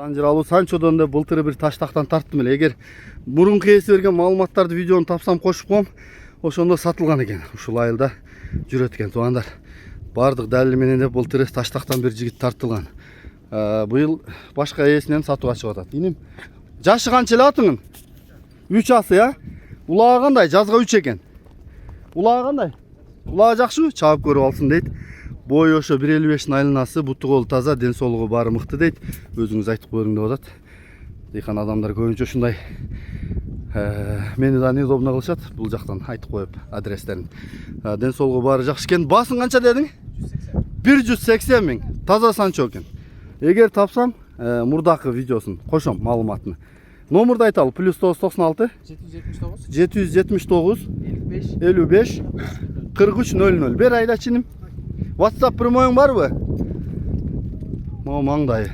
Санжыралуу Санчодон да былтыры бир таштактан тарттым эле. Эгер мурунку ээси берген маалыматтарды видеону тапсам кошуп коем. Ошондо сатылган экен. Ушул айылда жүрөт экен туугандар. Бардык далили менен де былтыры таштактан бир жигит тартылган. Быйыл башка ээсинен сатууга чыгып атат. Иним, жашы канча эле атыңын? 3 асы я? Улагы кандай? Жазга 3 экен. Улагы кандай? Улагы жакшыбы? Чаап көрүп алсын дейт. Бою ошо 1.55 айланасы, буту колу таза, ден соолугу баары мыкты дейт. Өзүңүз айтып көрүң деп атат. Дейхан адамдар көбүнчө ушундай мени да неудобно кылышат. Бул жактан айтып коюп адрестерин. Ден соолугу баары жакшы экен. Баасын канча дедиң? 180 миң. Таза Санчо экен. Эгер тапсам, мурдакы видеосун кошом маалыматын. Номерди айталы. +996 779 55 4300. Бер айдачыным. WhatsApp прямоюң барбы? Маңдайы.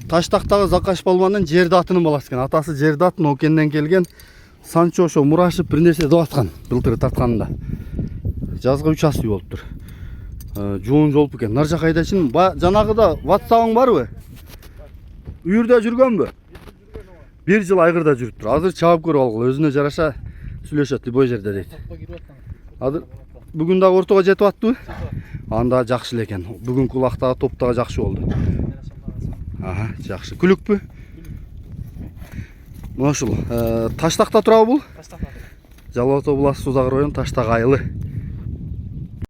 Таштактагы Закаш балбанын жерди атынын баласы экен. Атасы жерди атын Окенден келген. Санчо ошо мурашып бир нерсе деп аткан. Былтыр тартканында. Жазга 3 асы болуптур. Жуун жолуп экен. Нар жак айдачын. Жанагыда WhatsApp'ың барбы? Үйүрдө жүргөнбү? 1 жыл айгырда жүрүптүр. Азыр чаап көрүп алгыла. Өзүнө жараша сүйлөшөт бой жерде дейт. Азыр бүгүн дагы ортого жетип аттыбы? Анда жакшы эле экен. Бүгүн кулактагы топтогу жакшы болду. Жакшы. Күлүкпү? Мына ушул. Таштакта турабы бул? Таштакта. Жалал Ата областы Сузак району Таштак айылы.